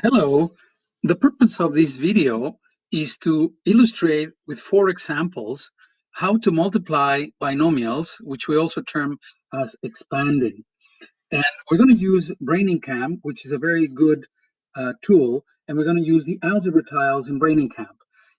Hello. The purpose of this video is to illustrate with four examples how to multiply binomials, which we also term as expanding. And we're going to use Braining which is a very good tool, and we're going to use the algebra tiles in Braining.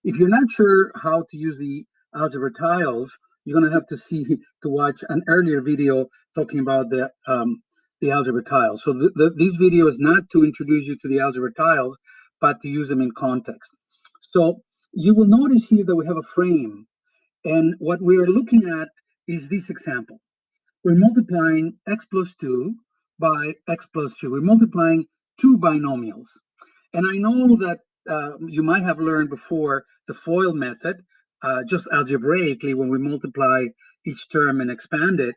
If you're not sure how to use the algebra tiles, you're going to have to watch an earlier video talking about the algebra tiles. So this video is not to introduce you to the algebra tiles, but to use them in context. So you will notice here that we have a frame, and what we are looking at is this example. We're multiplying x plus 2 by x plus 2. We're multiplying two binomials. And I know that you might have learned before the FOIL method, just algebraically when we multiply each term and expand it.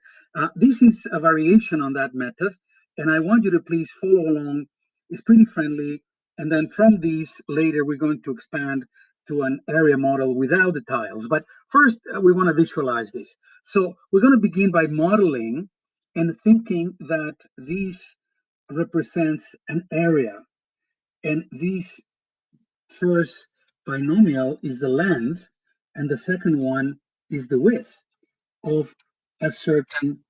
This is a variation on that method, and I want you to please follow along. It's pretty friendly. And then from these, later we're going to expand to an area model without the tiles. But first, we want to visualize this. So we're going to begin by modeling and thinking that this represents an area. And this first binomial is the length, and the second one is the width of a certain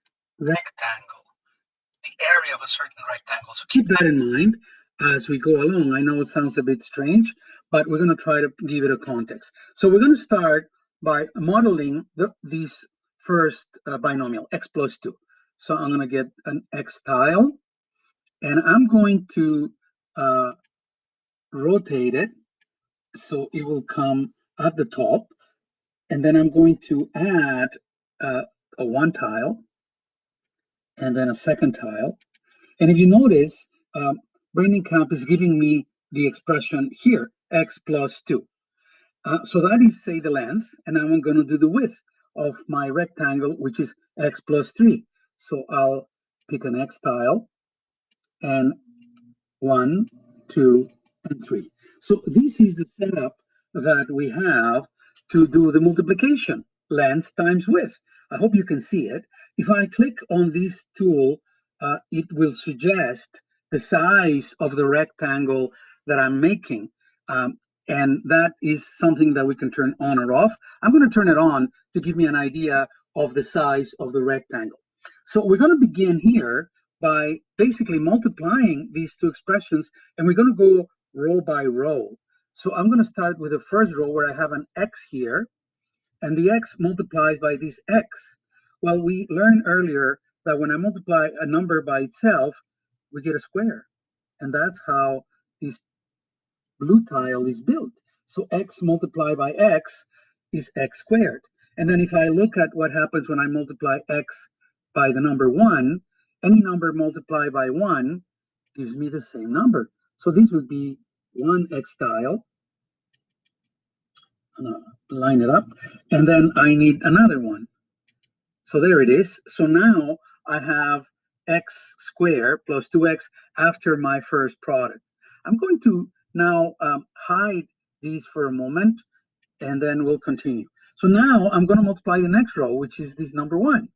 rectangle, the area of a certain rectangle. So keep that in mind as we go along. I know it sounds a bit strange, but we're going to try to give it a context. So we're going to start by modeling this first binomial, x plus 2. So I'm going to get an x tile, and I'm going to rotate it so it will come at the top, and then I'm going to add a one tile and then a second tile. And if you notice, Braining is giving me the expression here, x plus 2. So that is, say, the length, and now I'm going to do the width of my rectangle, which is x plus 3. So I'll pick an x tile and 1, 2, and 3. So this is the setup that we have to do the multiplication, length times width. I hope you can see it. If I click on this tool, it will suggest the size of the rectangle that I'm making. And that is something that we can turn on or off. I'm going to turn it on to give me an idea of the size of the rectangle. So we're going to begin here by basically multiplying these two expressions, and we're going to go row by row. So I'm going to start with the first row where I have an x here, and the x multiplies by this x. Well, we learned earlier that when I multiply a number by itself, we get a square, and that's how this blue tile is built. So x multiplied by x is x squared. And then if I look at what happens when I multiply x by the number 1, any number multiplied by 1 gives me the same number. So this would be 1x tile. I'm going to line it up. And then I need another one. So there it is. So now I have x squared plus 2x after my first product. I'm going to now hide these for a moment, and then we'll continue. So now I'm going to multiply the next row, which is this number 1.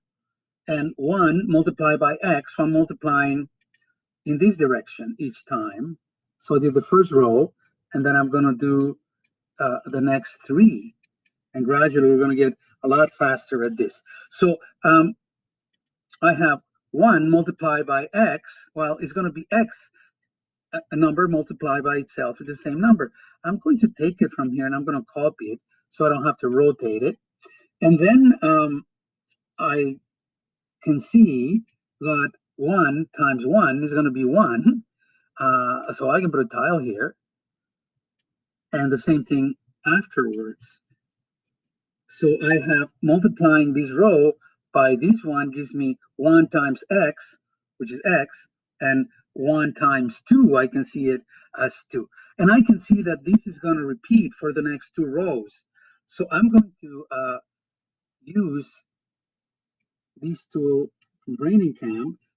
And 1 multiplied by x, so I'm multiplying in this direction each time. So I did the first row, and then I'm going to do the next 3. And gradually we're going to get a lot faster at this. So I have 1 multiplied by x. Well, it's going to be x, a number multiplied by itself. It's the same number. I'm going to take it from here, and I'm going to copy it so I don't have to rotate it. And then I can see that 1 times 1 is going to be 1. So I can put a tile here, and the same thing afterwards. So I have multiplying this row by this one gives me 1 times x, which is x, and 1 times 2, I can see it as 2. And I can see that this is going to repeat for the next 2 rows. So I'm going to use this tool from Braining,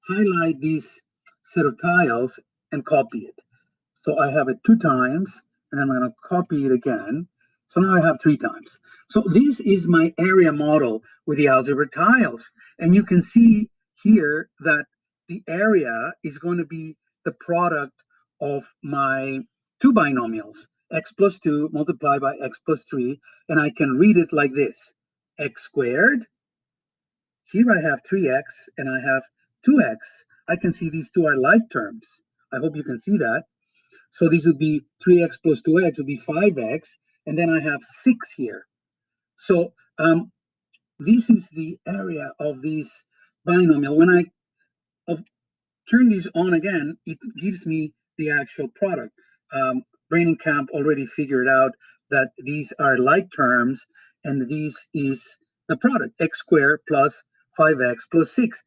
highlight this set of tiles, and copy it. So I have it 2 times, and then I'm going to copy it again. So now I have 3 times. So this is my area model with the algebra tiles. And you can see here that the area is going to be the product of my two binomials, x plus 2 multiplied by x plus 3, and I can read it like this: x squared. Here I have 3x and I have 2x. I can see these two are like terms. I hope you can see that. So these would be 3x plus 2x would be 5x, and then I have 6 here. So this is the area of this binomial. When I turn these on again, it gives me the actual product. Brain and Camp already figured out that these are like terms, and this is the product, x squared plus 5x plus 6.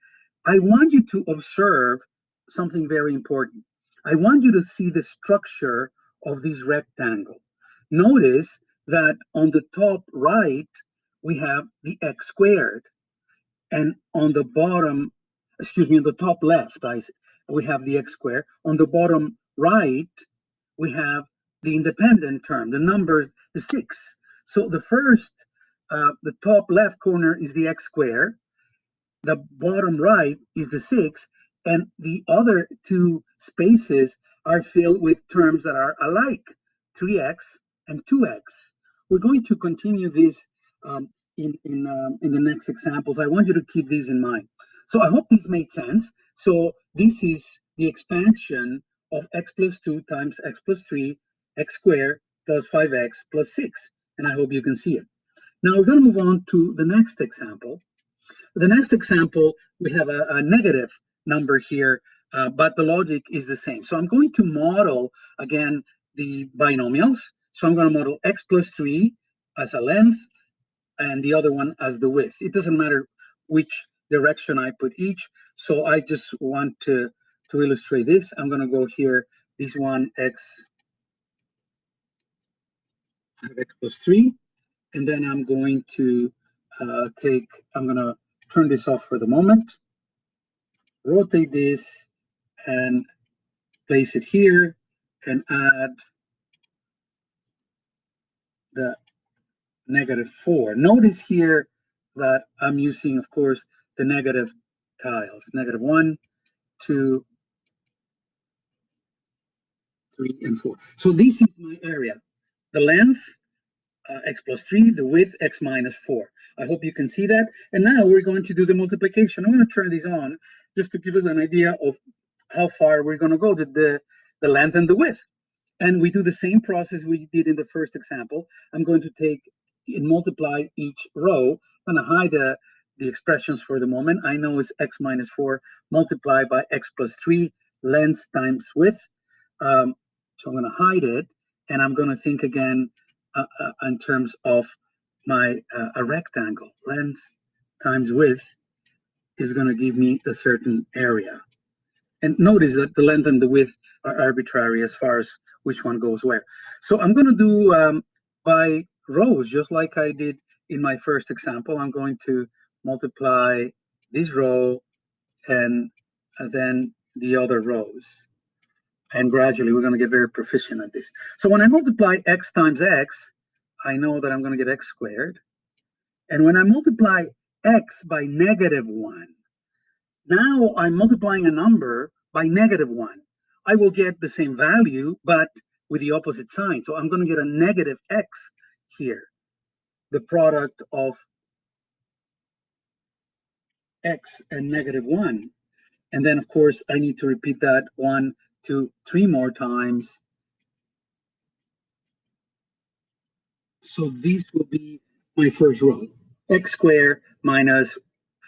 I want you to observe something very important. I want you to see the structure of this rectangle. Notice that on the top right, we have the x squared. And on the bottom, excuse me, on the top left, we have the x squared. On the bottom right, we have the independent term, the numbers, the 6. So the top left corner is the x squared. The bottom right is the 6, and the other two spaces are filled with terms that are alike, 3x and 2x. We're going to continue this in the next examples. I want you to keep these in mind. So I hope this made sense. So this is the expansion of x plus 2 times x plus 3, x squared plus 5x plus 6. And I hope you can see it. Now we're going to move on to the next example. The next example, we have a negative number here, but the logic is the same. So I'm going to model, again, the binomials. So I'm going to model x plus 3 as a length and the other one as the width. It doesn't matter which direction I put each. So I just want to illustrate this. I'm going to go here, this one, x plus 3. And then I'm going to I'm going to turn this off for the moment, rotate this, and place it here, and add the -4. Notice here that I'm using, of course, the negative tiles, -1, 2, 3, and 4. So this is my area. The length, x plus 3, the width, x minus 4. I hope you can see that. And now we're going to do the multiplication. I'm going to turn these on just to give us an idea of how far we're going to go, the length and the width. And we do the same process we did in the first example. I'm going to take and multiply each row. I'm going to hide the expressions for the moment. I know it's x minus 4 multiplied by x plus 3, length times width. So I'm going to hide it, and I'm going to think again in terms of my a rectangle. Length times width is going to give me a certain area. And notice that the length and the width are arbitrary as far as which one goes where. So I'm going to do by rows, just like I did in my first example. I'm going to multiply this row and then the other rows. And gradually, we're going to get very proficient at this. So when I multiply x times x, I know that I'm going to get x squared. And when I multiply x by -1, now I'm multiplying a number by -1. I will get the same value, but with the opposite sign. So I'm going to get a negative x here, the product of x and -1. And then, of course, I need to repeat that 1, 2, 3 more times. So this will be my first row, x squared minus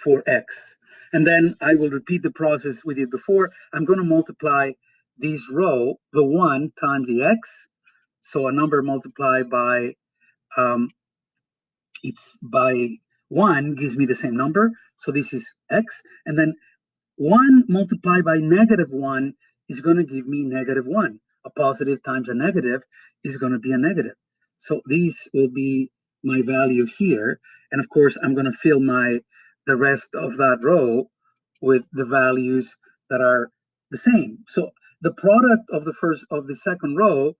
4x. And then I will repeat the process we did before. I'm going to multiply this row, the 1 times the x. So a number multiplied by, it's by 1 gives me the same number. So this is x. And then 1 multiplied by -1 is going to give me -1. A positive times a negative is going to be a negative. So these will be my value here. And of course, I'm going to fill the rest of that row with the values that are the same. So the product of the second row,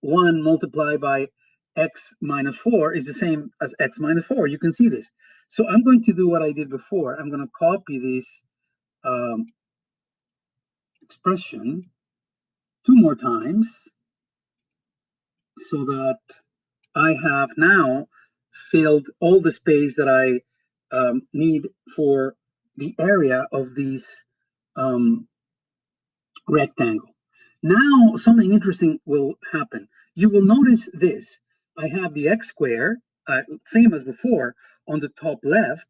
1 multiplied by x minus 4 is the same as x minus 4. You can see this. So I'm going to do what I did before. I'm going to copy this expression two more times so that I have now filled all the space that I need for the area of these um, rectangle. Now something interesting will happen. You will notice this. I have the x squared, same as before, on the top left,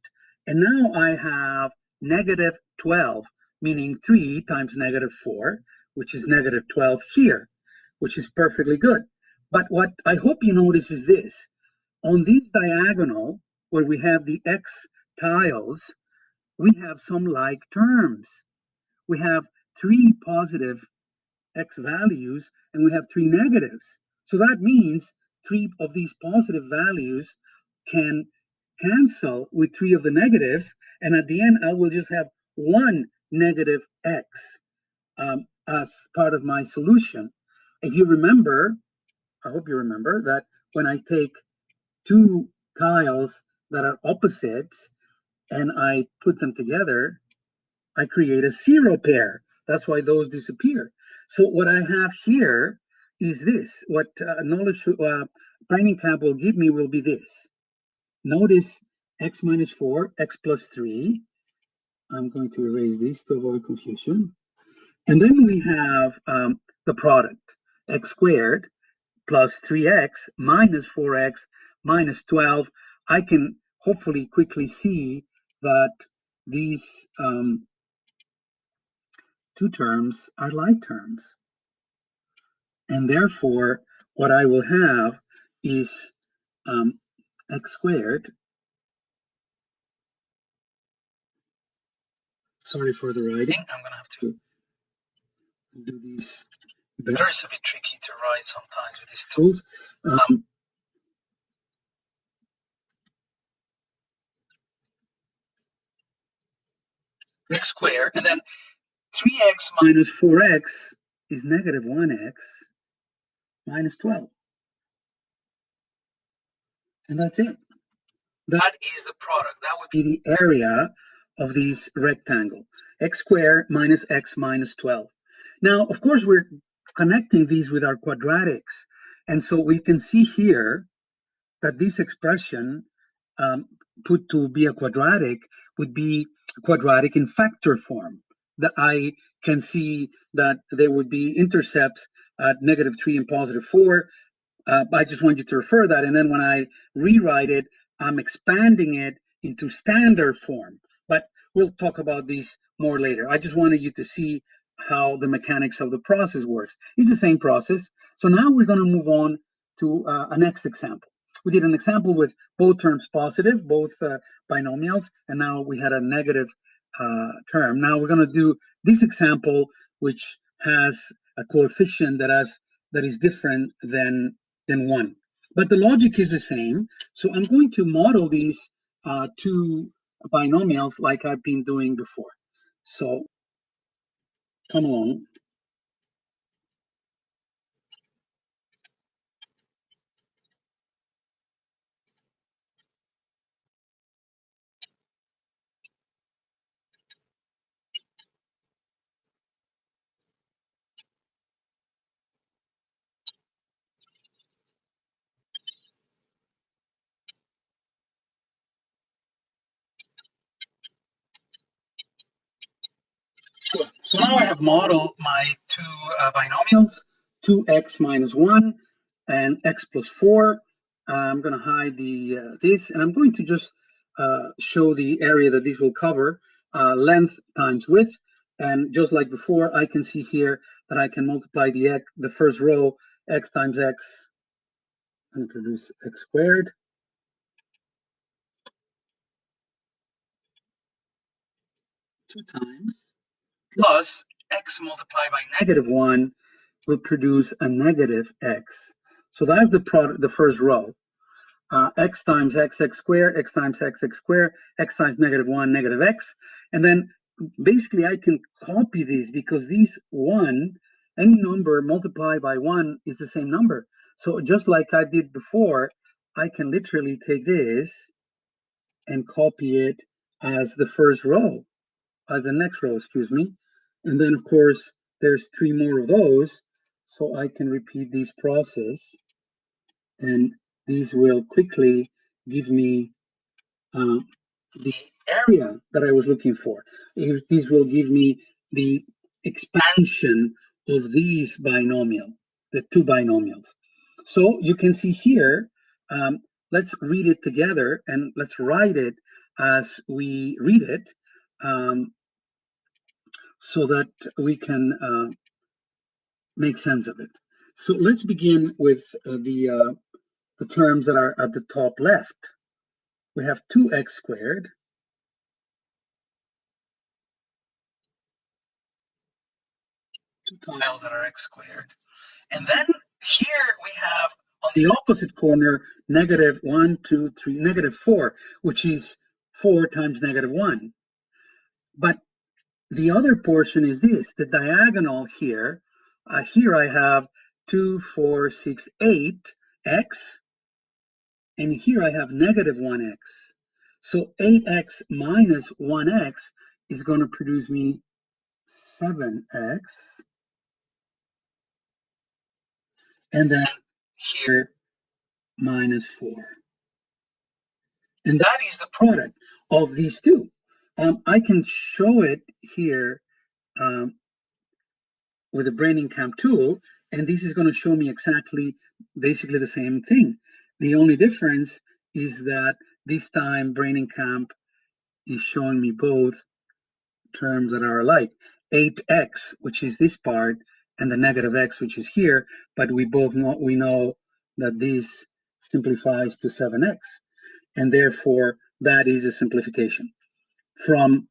and now I have negative 12, meaning 3 times negative 4, which is negative 12 here, which is perfectly good. But what I hope you notice is this. On this diagonal, where we have the x tiles, we have some like terms. We have 3 positive x values and we have 3 negatives. So that means 3 of these positive values can cancel with 3 of the negatives, and at the end I will just have 1 negative x as part of my solution. If you remember, I hope you remember that when I take two tiles that are opposites and I put them together, I create a zero pair. That's why those disappear. So what I have here is this. What knowledge Browning Camp will give me will be this. Notice x minus 4, x plus 3. I'm going to erase these to avoid confusion. And then we have the product, x squared plus 3x minus 4x minus 12. I can hopefully quickly see that these two terms are like terms. And therefore, what I will have is x squared. Sorry for the writing. I'm going to have to do these better. It's a bit tricky to write sometimes with these tools. X squared, and then 3x minus 4x is negative 1x minus 12. And that's it. That is the product. That would be the area of these rectangle. X squared minus x minus 12. Now, of course, we're connecting these with our quadratics. And so we can see here that this expression put to be a quadratic would be quadratic in factor form. That I can see that there would be intercepts at negative 3 and positive 4. I just want you to refer that. And then when I rewrite it, I'm expanding it into standard form. But we'll talk about these more later. I just wanted you to see how the mechanics of the process works. It's the same process. So now we're going to move on to a next example. We did an example with both terms positive, both binomials, and now we had a negative term. Now we're going to do this example, which has a coefficient that is different than 1. But the logic is the same. So I'm going to model these two binomials like I've been doing before. So come along. Sure. So now I have modeled my two binomials, 2x minus 1 and x plus 4. I'm going to hide the this, and I'm going to just show the area that this will cover, length times width. And just like before, I can see here that I can multiply the first row, x times x, and produce x squared. 2 times plus x multiplied by negative 1 will produce a negative x. So that's the product, the first row. X times x squared, x times x squared, x times negative 1, negative x. And then basically I can copy these because these 1, any number multiplied by 1 is the same number. So just like I did before, I can literally take this and copy it as the first row, as the next row, excuse me. And then, of course, there's 3 more of those. So I can repeat this process, and these will quickly give me uh, the area that I was looking for. If this will give me the expansion of these binomial, the two binomials. So you can see here, let's read it together and let's write it as we read it, so that we can make sense of it. So let's begin with the terms that are at the top left. We have 2x squared, two tiles that are x squared. And then here we have on the opposite corner negative 1, 2, 3, negative 4, which is 4 times negative 1. But the other portion is this, the diagonal here. Here I have 2, 4, 6, 8 x, and here I have negative 1x. So 8x minus 1x is going to produce me 7x. And then here minus 4. And that is the product of these two. I can show it here um, with the braining camp tool, and this is going to show me exactly, basically the same thing. The only difference is that this time braining camp is showing me both terms that are alike. 8x, which is this part, and the negative x, which is here, but we know that this simplifies to 7x, and therefore that is a simplification from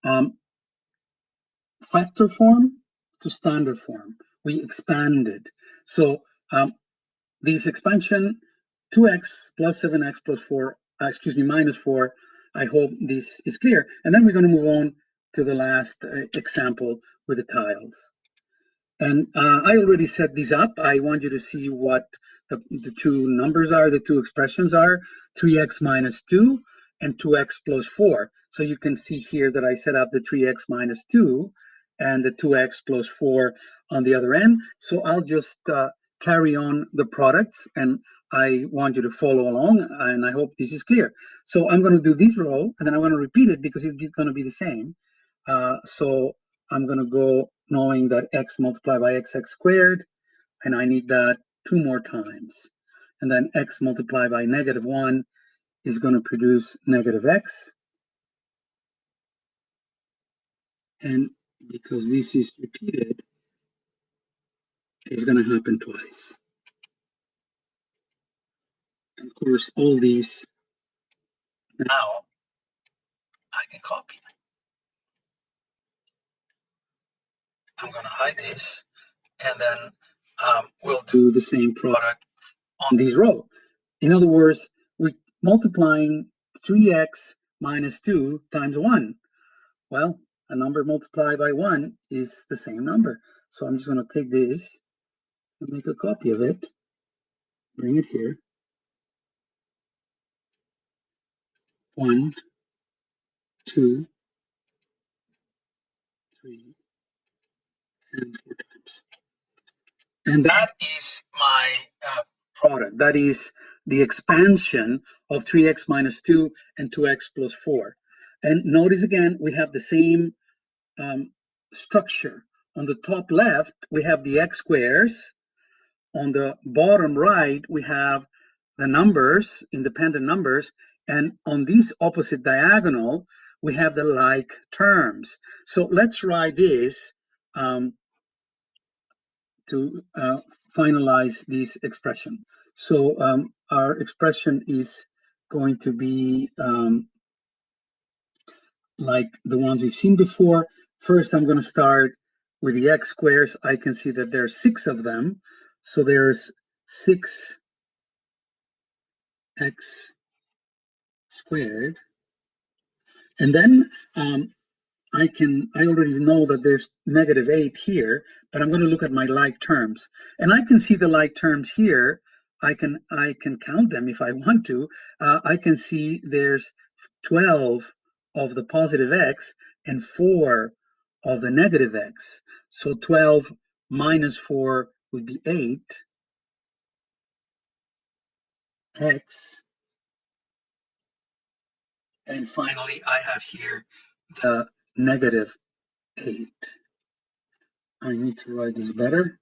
um, factor form to standard form. We expanded. So this expansion, 2x plus 7x plus 4, minus 4, I hope this is clear. And then we're going to move on to the last example with the tiles. And I already set these up. I want you to see what the two numbers are, the two expressions are, 3x minus 2 and 2x plus 4. So you can see here that I set up the 3x minus 2 and the 2x plus 4 on the other end. So I'll just carry on the products, and I want you to follow along, and I hope this is clear. So I'm going to do this row, and then I'm going to repeat it because it's going to be the same. So I'm going to go knowing that x multiplied by x squared, and I need that 2 more times. And then x multiplied by negative 1 is going to produce negative x. And because this is repeated, it's going to happen twice. And of course, all these now I can copy. I'm going to hide this, and then we'll do the same product on this row. In other words, we're multiplying 3x minus 2 times 1. Well, a number multiplied by 1 is the same number. So I'm just going to take this and make a copy of it, bring it here. 1, 2, 3, and 4 times. And that is my product. That is the expansion of 3x minus 2 and 2x plus 4. And notice again, we have the same structure. On the top left, we have the x squares. On the bottom right, we have the numbers, independent numbers. And on this opposite diagonal, we have the like terms. So let's write this to finalize this expression. So our expression is going to be like the ones we've seen before. First, I'm going to start with the x squares. I can see that there's 6 of them. So there's 6x squared. And then I already know that there's negative 8 here, but I'm going to look at my like terms. And I can see the like terms here. I can count them if I want to. I can see there's 12 of the positive x and 4 of the negative x. So 12 minus 4 would be 8x. And finally, I have here the negative 8. I need to write this better.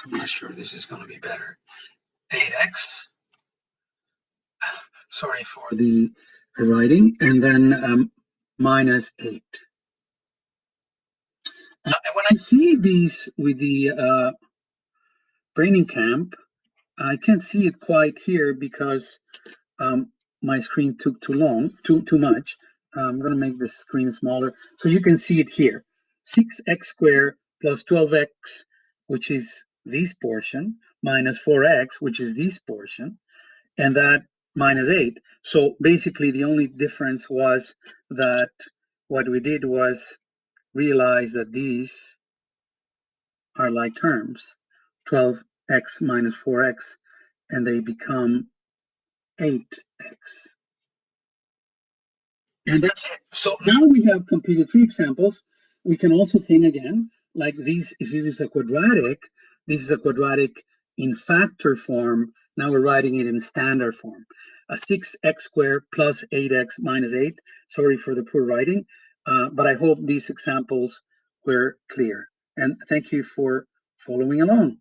I'm not sure this is going to be better. 8x. Sorry for the writing. And then minus 8. And when I see these with the training camp, I can't see it quite here because my screen took too much. I'm going to make the screen smaller so you can see it here. 6x squared plus 12x, which is this portion, minus 4x, which is this portion, and that minus 8. So basically the only difference was that what we did was realize that these are like terms, 12x minus 4x, and they become 8x. And that's it. So now we have completed 3 examples. We can also think again, like these, if this is a quadratic, this is a quadratic in factor form. Now we're writing it in standard form. A 6x squared plus 8x minus 8. Sorry for the poor writing, but I hope these examples were clear. And thank you for following along.